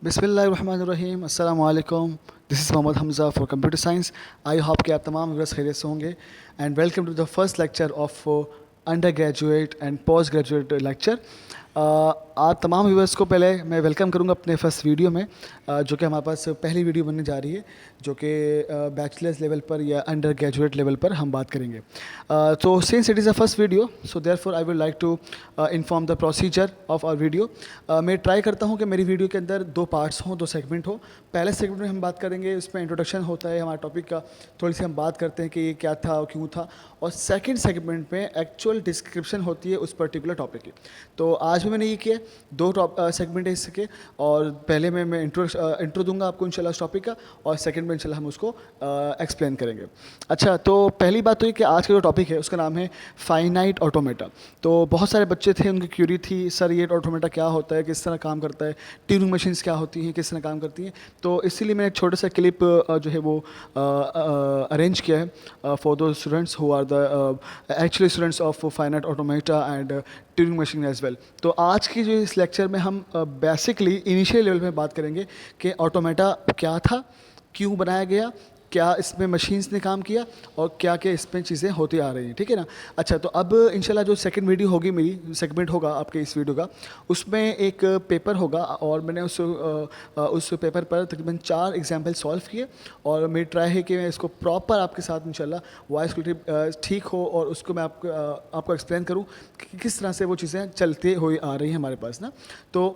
बिस्मिल्लाहिर्रहमानिर्रहीम अस्सलाम वालेकुम। This is Mohammad Hamza for computer science. I hope कि आप तमाम व्यूअर्स खैरियत से होंगे and welcome to the first lecture of undergraduate and postgraduate lecture. आप तमाम व्यूअर्स को पहले मैं वेलकम करूंगा अपने फर्स्ट वीडियो में, जो कि हमारे पास पहली वीडियो बनने जा रही है, जो कि बैचलर्स लेवल पर या अंडर ग्रेजुएट लेवल पर हम बात करेंगे। तो since it is a first video, so therefore I would like to inform the procedure of our video. मैं ट्राई करता हूँ कि मेरी वीडियो के अंदर दो पार्ट्स हों, दो सेगमेंट हो। पहले सेगमेंट में हम बात करेंगे, उसमें इंट्रोडक्शन होता है हमारे टॉपिक का, थोड़ी सी हम बात करते हैं कि ये क्या था और क्यों था, और सेकंड सेगमेंट में एक्चुअल डिस्क्रिप्शन होती है उस पर्टिकुलर टॉपिक की। तो आज भी मैंने ये किया, दो सेगमेंट है इसके, और पहले में मैं इंट्रो दूंगा आपको इंशाल्लाह उस टॉपिक का, और सेकंड में इंशाल्लाह हम उसको एक्सप्लेन करेंगे। अच्छा, तो पहली बात तो ये कि आज का जो टॉपिक है उसका नाम है फाइनाइट ऑटोमेटा। तो बहुत सारे बच्चे थे, उनकी क्यूरी थी, सर ये ऑटोमेटा क्या होता है, किस तरह काम करता है, ट्यूनिंग मशीन्स क्या होती हैं, किस तरह काम करती हैं। तो इसीलिए मैंने एक छोटा सा क्लिप जो है वो अरेंज किया है फॉर दो students who are the actually students of finite automata and Turing machine as well. तो आज की जो इस लेक्चर में हम बेसिकली इनिशियल लेवल में बात करेंगे कि ऑटोमेटा क्या था, क्यों बनाया गया, क्या इसमें मशीन्स ने काम किया, और क्या क्या इसमें चीज़ें होती आ रही हैं, ठीक है ना। अच्छा, तो अब इंशाल्लाह जो सेकंड वीडियो होगी, मेरी सेगमेंट होगा आपके इस वीडियो का, उसमें एक पेपर होगा, और मैंने उस पेपर पर तकरीबन 4 एग्जाम्पल सॉल्व किए, और मेरी ट्राई है कि मैं इसको प्रॉपर आपके साथ इंशाल्लाह वॉइस क्वालिटी ठीक हो, और उसको मैं आपको एक्सप्लेन करूँ कि किस तरह से वो चीज़ें चलते हुए आ रही हैं हमारे पास ना। तो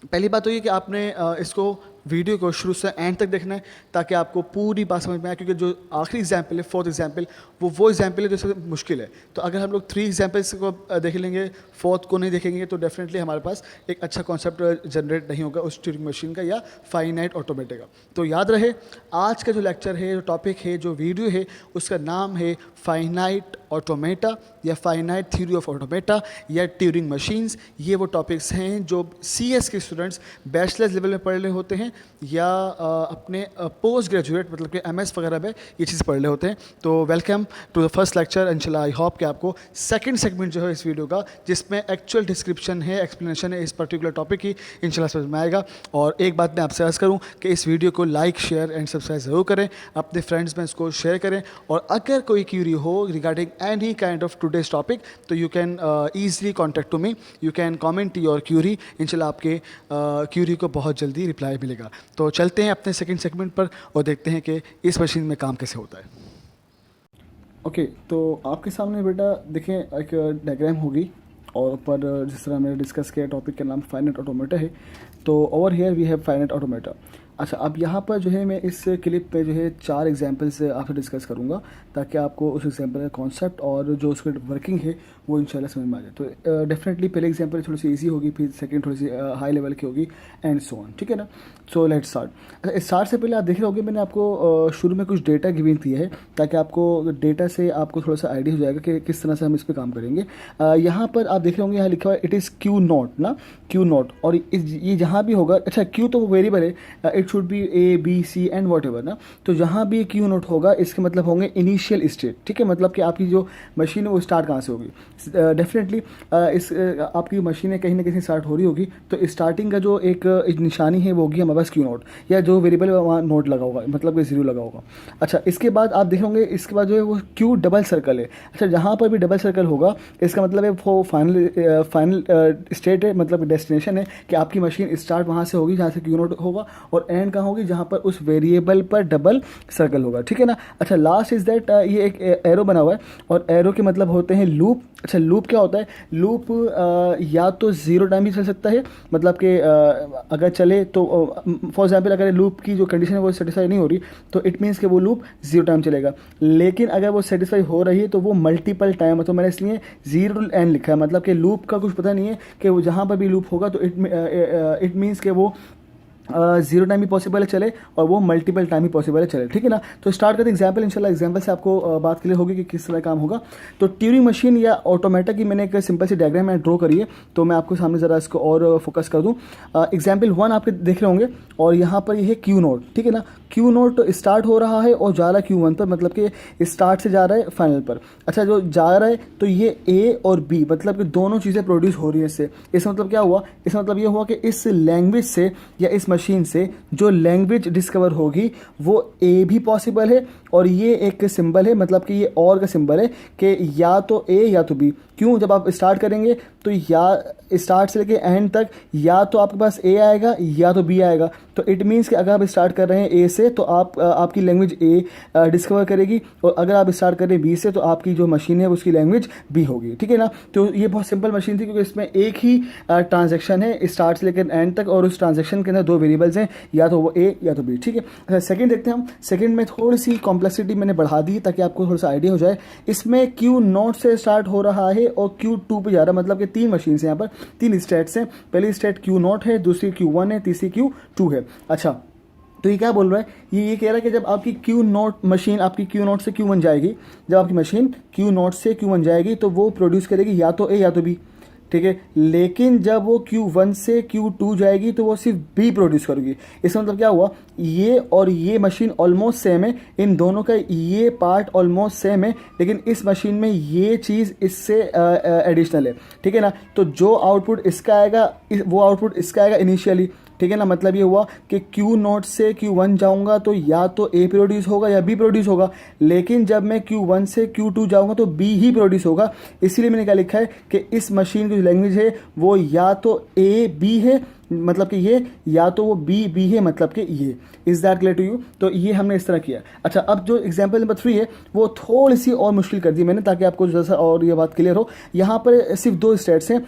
पहली बात तो ये कि आपने इसको वीडियो को शुरू से एंड तक देखना है, ताकि आपको पूरी बात समझ में आए, क्योंकि जो आखिरी एग्जाम्पल है, फोर्थ एग्जाम्पल, वो एग्जाम्पल है जो सबसे मुश्किल है। तो अगर हम लोग 3 एग्जाम्पल्स को देख लेंगे, फोर्थ को नहीं देखेंगे, तो डेफिनेटली हमारे पास एक अच्छा कॉन्सेप्ट जनरेट नहीं होगा उस ट्यूरिंग मशीन का या फाइनाइट ऑटोमेटा का। तो याद रहे, आज का जो लेक्चर है, जो टॉपिक है, जो वीडियो है, उसका नाम है फाइनाइट ऑटोमेटा या फाइनाइट थ्योरी ऑफ ऑटोमेटा या ट्यूरिंग मशीन्स। ये वो टॉपिक्स हैं जो CS के स्टूडेंट्स बैचलर्स लेवल में पढ़ रहे होते हैं, या अपने पोस्ट ग्रेजुएट मतलब कि MS वगैरह में ये चीज़ पढ़ रहे होते हैं। तो welcome to the first lecture. इंशाल्लाह आई होप कि आपको सेकंड सेगमेंट जो है इस वीडियो का, जिसमें एक्चुअल डिस्क्रिप्शन है, एक्सप्लेनेशन है इस पर्टिकुलर टॉपिक की, इंशाल्लाह समझ में आएगा। और एक बात मैं आपसे अर्ज़ करूँ कि इस वीडियो को लाइक, शेयर एंड सब्सक्राइब ज़रूर करें, अपने फ्रेंड्स में इसको शेयर करें, और अगर कोई क्यूरी हो regarding any kind of today's topic, तो you can easily contact to me, you can comment your query. इंशाल्लाह आपके क्यूरी को बहुत जल्दी रिप्लाई मिलेगा। तो चलते हैं अपने सेकंड सेगमेंट पर और देखते हैं कि इस मशीन में काम कैसे होता है। ओके, तो आपके सामने बेटा देखें एक डायग्राम होगी, और ऊपर जिस तरह मैंने डिस्कस किया टॉपिक का नाम फाइनाइट ऑटोमेटा है। तो over here we have finite automata. अच्छा, अब यहाँ पर जो है मैं इस क्लिप पे जो है 4 एग्जांपल्स आपसे डिस्कस करूँगा, ताकि आपको उस एग्जांपल का कॉन्सेप्ट और जो उसकी वर्किंग है वो इंशाल्लाह समझ में आ जाए। तो डेफिनेटली पहले एग्जांपल थोड़ी सी इजी होगी, फिर सेकंड थोड़ी सी हाई लेवल की होगी, एंड सो ऑन, ठीक है ना। So let's start. अच्छा, स्टार्ट से पहले आप देख रहे होंगे मैंने आपको शुरू में कुछ डेटा गिवन दिया है, ताकि आपको डेटा से आपको थोड़ा सा आइडिया हो जाएगा कि किस तरह से हम इस पर काम करेंगे। यहाँ पर आप देख रहे होंगे, यहाँ लिखा हुआ है इट इज़ Q नॉट ना, Q नॉट, और ये जहाँ भी होगा, अच्छा Q तो वेरिएबल है, it should be A B C and what ever ना। तो जहाँ भी Q नोट होगा, इसके मतलब होंगे इनिशियल स्टेट, ठीक है, मतलब कि आपकी जो मशीन है वो स्टार्ट कहाँ से होगी। डेफिनेटली आपकी मशीनें कहीं ना कहीं स्टार्ट हो रही होगी, तो स्टार्टिंग का जो एक निशानी है वो होगी हमारे पास Q नोट, या जो वेरिएबल है वहाँ नोट लगा होगा, मतलब कि 0 लगा होगा। अच्छा, इसके बाद आप देखेंगे इसके बाद जो है वो Q डबल सर्कल है। अच्छा, जहाँ पर भी डबल सर्कल होगा, इसका मतलब है वो फाइनल स्टेट है, मतलब डेस्टिनेशन है कि आपकी मशीन स्टार्ट वहाँ से होगी जहाँ से Q नोट होगा, और एंड कहाँ होगी, जहाँ पर उस वेरिएबल पर डबल सर्कल होगा, ठीक है ना। अच्छा, लास्ट इज दैट, ये एक एरो बना हुआ है, और एरो के मतलब होते हैं लूप। अच्छा, लूप क्या होता है, लूप या तो 0 टाइम भी चल सकता है, मतलब कि अगर चले तो फॉर एग्जांपल अगर लूप की जो कंडीशन है वो सेटिस्फाई नहीं हो रही, तो इट मीन्स कि वो लूप 0 टाइम चलेगा। लेकिन अगर वो सेटिस्फाई हो रही है तो वो मल्टीपल टाइम, तो मैंने इसलिए 0 to n लिखा है, मतलब कि लूप का कुछ पता नहीं है कि वो जहाँ पर भी लूप होगा तो इट मीन्स कि वो 0 टाइम भी पॉसिबल है चले, और वो मल्टीपल टाइम भी पॉसिबल है चले, ठीक है ना। तो स्टार्ट करते एग्जाम्पल, इंशाल्लाह एग्जाम्पल से आपको बात क्लियर होगी कि किस तरह काम होगा। तो ट्यूरिंग मशीन या ऑटोमेटा की मैंने एक सिंपल सी डायग्राम में ड्रॉ करी है, तो मैं आपको सामने ज़रा इसको और फोकस कर दूँ। एग्जाम्पल 1 आपके देख रहे होंगे, और यहाँ पर ये है Q नोट, ठीक है ना। Q नोट स्टार्ट हो रहा है और जा रहा है Q1 पर, मतलब कि स्टार्ट से जा रहा है फाइनल पर। अच्छा, जो जा रहा है तो ये A और B, मतलब कि दोनों चीज़ें प्रोड्यूस हो रही है इससे। इसका मतलब क्या हुआ, इसका मतलब ये हुआ कि इस लैंग्वेज से या इस मशीन से जो लैंग्वेज डिस्कवर होगी वो ए भी पॉसिबल है, और ये एक सिंबल है, मतलब कि ये और का सिंबल है कि या तो ए या तो बी। क्यों? जब आप स्टार्ट करेंगे तो या स्टार्ट से लेके एंड तक या तो आपके पास ए आएगा या तो बी आएगा। तो इट मीन्स कि अगर आप स्टार्ट कर रहे हैं ए से तो आपकी लैंग्वेज ए डिस्कवर करेगी, और अगर आप स्टार्ट कर रहे हैं बी से तो आपकी जो मशीन है उसकी लैंग्वेज बी होगी। ठीक है ना? तो ये बहुत सिंपल मशीन थी, क्योंकि इसमें एक ही ट्रांजेक्शन है स्टार्ट से लेकर एंड तक, और उस ट्रांजेक्शन के अंदर दो वेरिएबल्स हैं, या तो वो ए या तो बी। ठीक है। अच्छा, सेकंड देखते हैं हम। सेकंड में थोड़ी सी कॉम्प्लेक्सिटी मैंने बढ़ा दी ताकि आपको थोड़ा सा आइडिया हो जाए। इसमें क्यू नॉट से स्टार्ट हो रहा है और क्यू टू पे जा रहा है, मतलब कि तीन मशीन हैं यहाँ पर, तीन स्टेट्स हैं। पहली स्टेट क्यू नॉट है, दूसरी क्यू वन है, तीसरी क्यू टू है। अच्छा, तो ये क्या बोल रहा है? ये कह रहा है कि जब आपकी क्यू नॉट मशीन आपकी क्यू नॉट से क्यू वन जाएगी, जब आपकी मशीन क्यू नॉट से क्यू वन जाएगी तो वो प्रोड्यूस करेगी या तो ए या तो बी। ठीक है। लेकिन जब वो Q1 से Q2 जाएगी तो वो सिर्फ B प्रोड्यूस करेगी। इसका मतलब क्या हुआ? ये और ये मशीन ऑलमोस्ट सेम है, इन दोनों का ये पार्ट ऑलमोस्ट सेम है, लेकिन इस मशीन में ये चीज़ इससे एडिशनल है। ठीक है ना? तो जो आउटपुट इसका आएगा वो आउटपुट इसका आएगा इनिशियली। ठीक है ना? मतलब ये हुआ कि क्यू नॉट से Q1 जाऊंगा तो या तो ए प्रोड्यूस होगा या बी प्रोड्यूस होगा, लेकिन जब मैं Q1 से Q2 जाऊंगा तो बी ही प्रोड्यूस होगा। इसीलिए मैंने क्या लिखा है कि इस मशीन की जो लैंग्वेज है वो या तो ए बी है, मतलब कि ये, या तो वो बी बी है, मतलब कि ये। Is that clear to you? तो ये हमने इस तरह किया। अच्छा, अब जो एग्जांपल नंबर 3 है वो थोड़ी सी और मुश्किल कर दी मैंने ताकि आपको जैसा और ये बात क्लियर हो। यहाँ पर सिर्फ दो स्टेट्स हैं,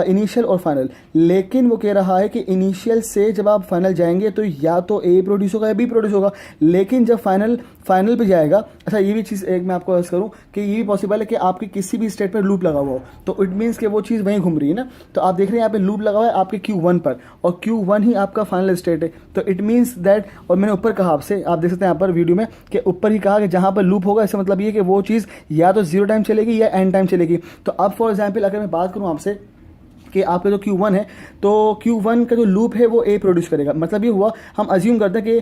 इनिशियल और फाइनल, लेकिन वो कह रहा है कि इनिशियल से जब आप फाइनल जाएंगे तो या तो ए प्रोड्यूस होगा या बी प्रोड्यूस होगा, लेकिन जब फाइनल पे जाएगा। अच्छा, ये भी चीज़ एक मैं आपको अर्ज करूँ कि ये भी पॉसिबल है कि आपकी किसी भी स्टेट पर लूप लगा हुआ हो, तो इट मीन्स कि वो चीज़ वहीं घूम रही है ना। तो आप देख रहे हैं यहाँ पे लूप लगा हुआ है आपके Q1 पर, और Q1 ही आपका फाइनल स्टेट है। तो इट मीन्स दैट, और मैंने ऊपर कहा आपसे, आप देख सकते हैं यहाँ पर वीडियो में कि ऊपर ही कहा कि जहाँ पर लूप होगा, इसका मतलब ये कि वो चीज़ या तो 0 टाइम चलेगी या एंड टाइम चलेगी। तो अब फॉर एग्जाम्पल अगर मैं बात करूँ आपसे कि आपका जो Q1 है, तो Q1 का जो लूप है वो ए प्रोड्यूस करेगा। मतलब ये हुआ, हम अज्यूम करते हैं कि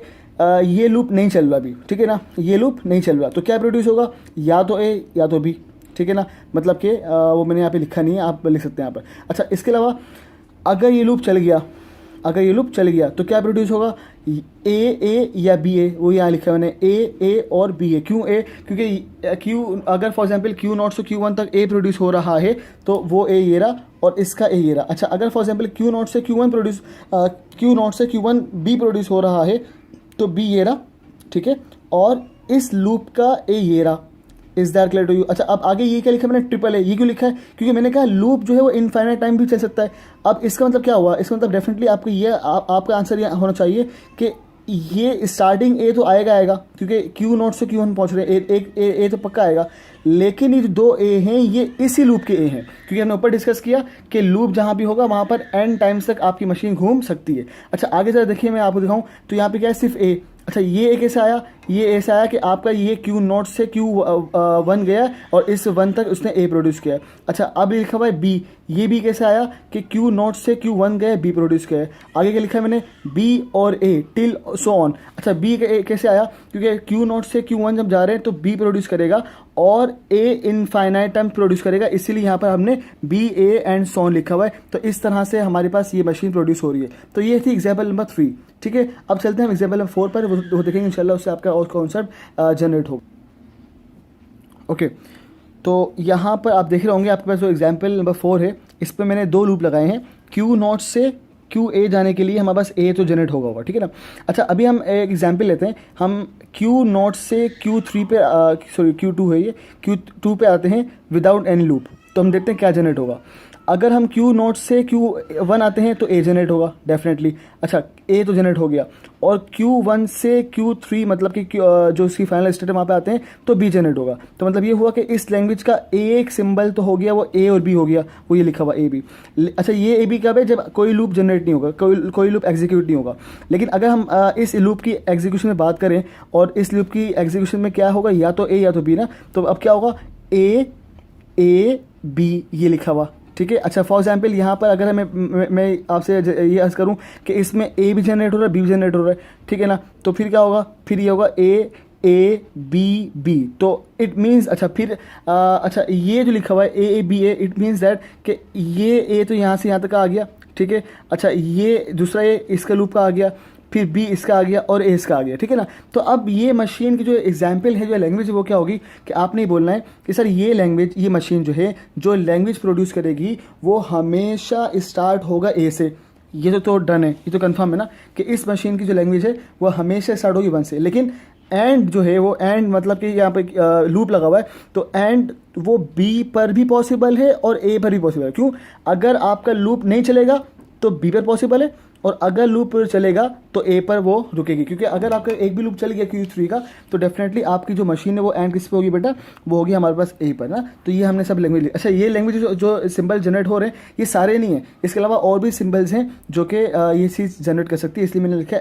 ये लूप नहीं चल रहा अभी। ठीक है ना? ये लूप नहीं चल रहा, तो क्या प्रोड्यूस होगा? या तो ए या तो बी। ठीक है ना? मतलब कि वो मैंने यहाँ पे लिखा नहीं है, आप लिख सकते हैं यहाँ पर। अच्छा, इसके अलावा अगर ये लूप चल गया, तो क्या प्रोड्यूस होगा? ए या बी ए, वो यहाँ लिखा है मैंने, ए और बी ए। क्यों ए? क्योंकि क्यू, अगर फॉर एग्जांपल क्यू नॉट से Q1 तक ए प्रोड्यूस हो रहा है तो वो ए ये रहा और इसका ए ये रहा। अच्छा, अगर फॉर एग्जांपल क्यू नॉट से Q1 बी प्रोड्यूस हो रहा है तो बी ये रहा। ठीक है, और इस लूप का ए ये रहा। Is that clear to you? अच्छा, अब आगे ये क्या लिखा है मैंने? Triple A. ये क्यों लिखा है? क्योंकि मैंने कहा लूप जो है वो इनफाइनाइट टाइम भी चल सकता है। अब इसका मतलब क्या हुआ? इसका मतलब डेफिनेटली आपको ये आपका आंसर ये होना चाहिए कि ये स्टार्टिंग ए तो आएगा, क्योंकि क्यू नॉट से Q1 पहुंच रहे हैं, एक ए तो पक्का आएगा, लेकिन ये जो दो ए हैं ये इसी लूप के ए हैं, क्योंकि हमने ऊपर डिस्कस किया कि लूप जहाँ भी होगा वहाँ पर एंड टाइम्स तक आपकी मशीन घूम सकती है। अच्छा, आगे जरा देखिए, मैं आपको दिखाऊँ तो यहाँ पे क्या है? सिर्फ ए। अच्छा, ये एक ऐसा आया, ये ऐसा आया कि आपका ये Q नॉट से Q1 गया और इस 1 तक उसने ए प्रोड्यूस किया। अच्छा, अब ये लिखा हुआ है बी। ये भी कैसे आया कि Q नॉट से Q1 गए, बी प्रोड्यूस किया है। आगे क्या लिखा है मैंने? बी और ए टिल सो ऑन। अच्छा, बी कैसे आया? क्योंकि Q नॉट से Q1 जब जा रहे हैं तो बी प्रोड्यूस करेगा और ए इनफाइनाइट टाइम प्रोड्यूस करेगा, इसीलिए यहाँ पर हमने B A and so on लिखा हुआ है। तो इस तरह से हमारे पास ये मशीन प्रोड्यूस हो रही है। तो ये थी एग्जाम्पल नंबर 3। ठीक है, अब चलते हैं हम एग्जाम्पल नंबर 4 पर, वो देखेंगे इंशाल्लाह, उससे आपका और कॉन्सेप्ट जनरेट होगा। ओके, तो यहाँ पर आप देख रहे होंगे आपके पास जो एग्जाम्पल नंबर 4 है, इस पर मैंने दो लूप लगाए हैं। Q नॉट से QA जाने के लिए हमारे पास ए तो जनरेट होगा। ठीक है ना? अच्छा, अभी हम एक एग्जाम्पल लेते हैं। हम Q नॉट से Q3 पे Q2 है, ये Q2 पे आते हैं विदाउट एनी लूप। तो हम देखते हैं क्या जनरेट होगा। अगर हम Q नॉट से Q1 आते हैं तो ए जनरेट होगा डेफिनेटली। अच्छा, ए तो जनरेट हो गया, और Q1 से Q3 मतलब कि जो इसकी फाइनल स्टेट है वहाँ पे आते हैं तो बी जनरेट होगा। तो मतलब ये हुआ कि इस लैंग्वेज का एक सिंबल तो हो गया, वो ए और बी हो गया, वो ये लिखा हुआ ए बी। अच्छा, ये ए बी कब है? जब कोई लूप जनरेट नहीं होगा, कोई लूप एग्जीक्यूट नहीं होगा। लेकिन अगर हम इस लूप की एग्जीक्यूशन में बात करें, और इस लूप की एग्जीक्यूशन में क्या होगा? या तो ए या तो बी ना। तो अब क्या होगा? ए बी ये लिखा हुआ। ठीक है। अच्छा, फॉर एग्जाम्पल यहाँ पर अगर मैं आपसे ये अर्ज करूँ कि इसमें ए भी जनरेट हो रहा है, बी भी जनरेट हो रहा है। ठीक है ना? तो फिर क्या होगा? फिर ये होगा ए बी बी। तो इट मीन्स, अच्छा फिर अच्छा, ये जो लिखा हुआ है A B A, it means that कि ये ए तो यहाँ से यहाँ तक आ गया। ठीक है। अच्छा, ये दूसरा ए इसका लूप का आ गया, फिर बी इसका आ गया और ए इसका आ गया, ठीक है ना। तो अब ये मशीन की जो एग्जाम्पल है, जो लैंग्वेज है, वो क्या होगी कि आपने ही बोलना है कि सर ये लैंग्वेज, ये मशीन जो है जो लैंग्वेज प्रोड्यूस करेगी वो हमेशा स्टार्ट होगा ए से। ये तो डन है, ये तो कंफर्म है ना कि इस मशीन की जो लैंग्वेज है वो हमेशा स्टार्ट होगी 1 से। लेकिन एंड जो है वो एंड मतलब कि यहाँ पे लूप लगा हुआ है, तो एंड वो बी पर भी पॉसिबल है और ए पर भी पॉसिबल है। क्यों? अगर आपका लूप नहीं चलेगा तो बी पर पॉसिबल है, और अगर लूप चलेगा तो ए पर वो रुकेगी। क्योंकि अगर आपका एक भी लूप चल गया Q3 का, तो डेफिनेटली आपकी जो मशीन है वो एंड किस पे होगी बेटा, वो होगी हमारे पास ए पर ना। तो ये हमने सब लैंग्वेज ली। अच्छा, ये लैंग्वेज जो सिंबल जनरेट हो रहे हैं ये सारे नहीं है, इसके अलावा और भी सिंबल्स हैं जो कि ये चीज़ जनरेट कर सकती है। इसलिए मैंने लिखा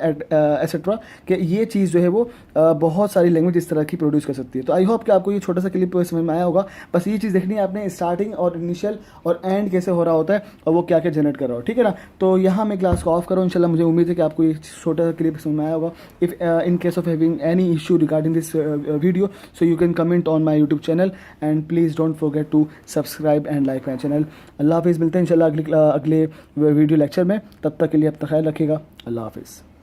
एसेट्रा कि ये चीज़ जो है वो बहुत सारी लैंग्वेज इस तरह की प्रोड्यूस कर सकती है। तो आई होप कि आपको ये छोटा सा क्लिप समझ में आया होगा। बस ये चीज़ देखनी है आपने, स्टार्टिंग और इनिशियल और एंड कैसे हो रहा होता है और वो क्या क्या जनरेट कर रहा हो, ठीक है ना। तो यहाँ मैं क्लास को ऑफ करूँ। इंशाल्लाह मुझे उम्मीद है कि आपको ये छोटा सा क्लिप समझ में आया होगा। If in case of having any issue regarding this video, so you can comment on my YouTube channel and please don't forget to subscribe and like my channel. अल्लाह हाफिज़, मिलते हैं इंशाल्लाह अगले वीडियो लेक्चर में। तब तक के लिए अपना ख्याल रखिएगा। अल्लाह हाफिज़।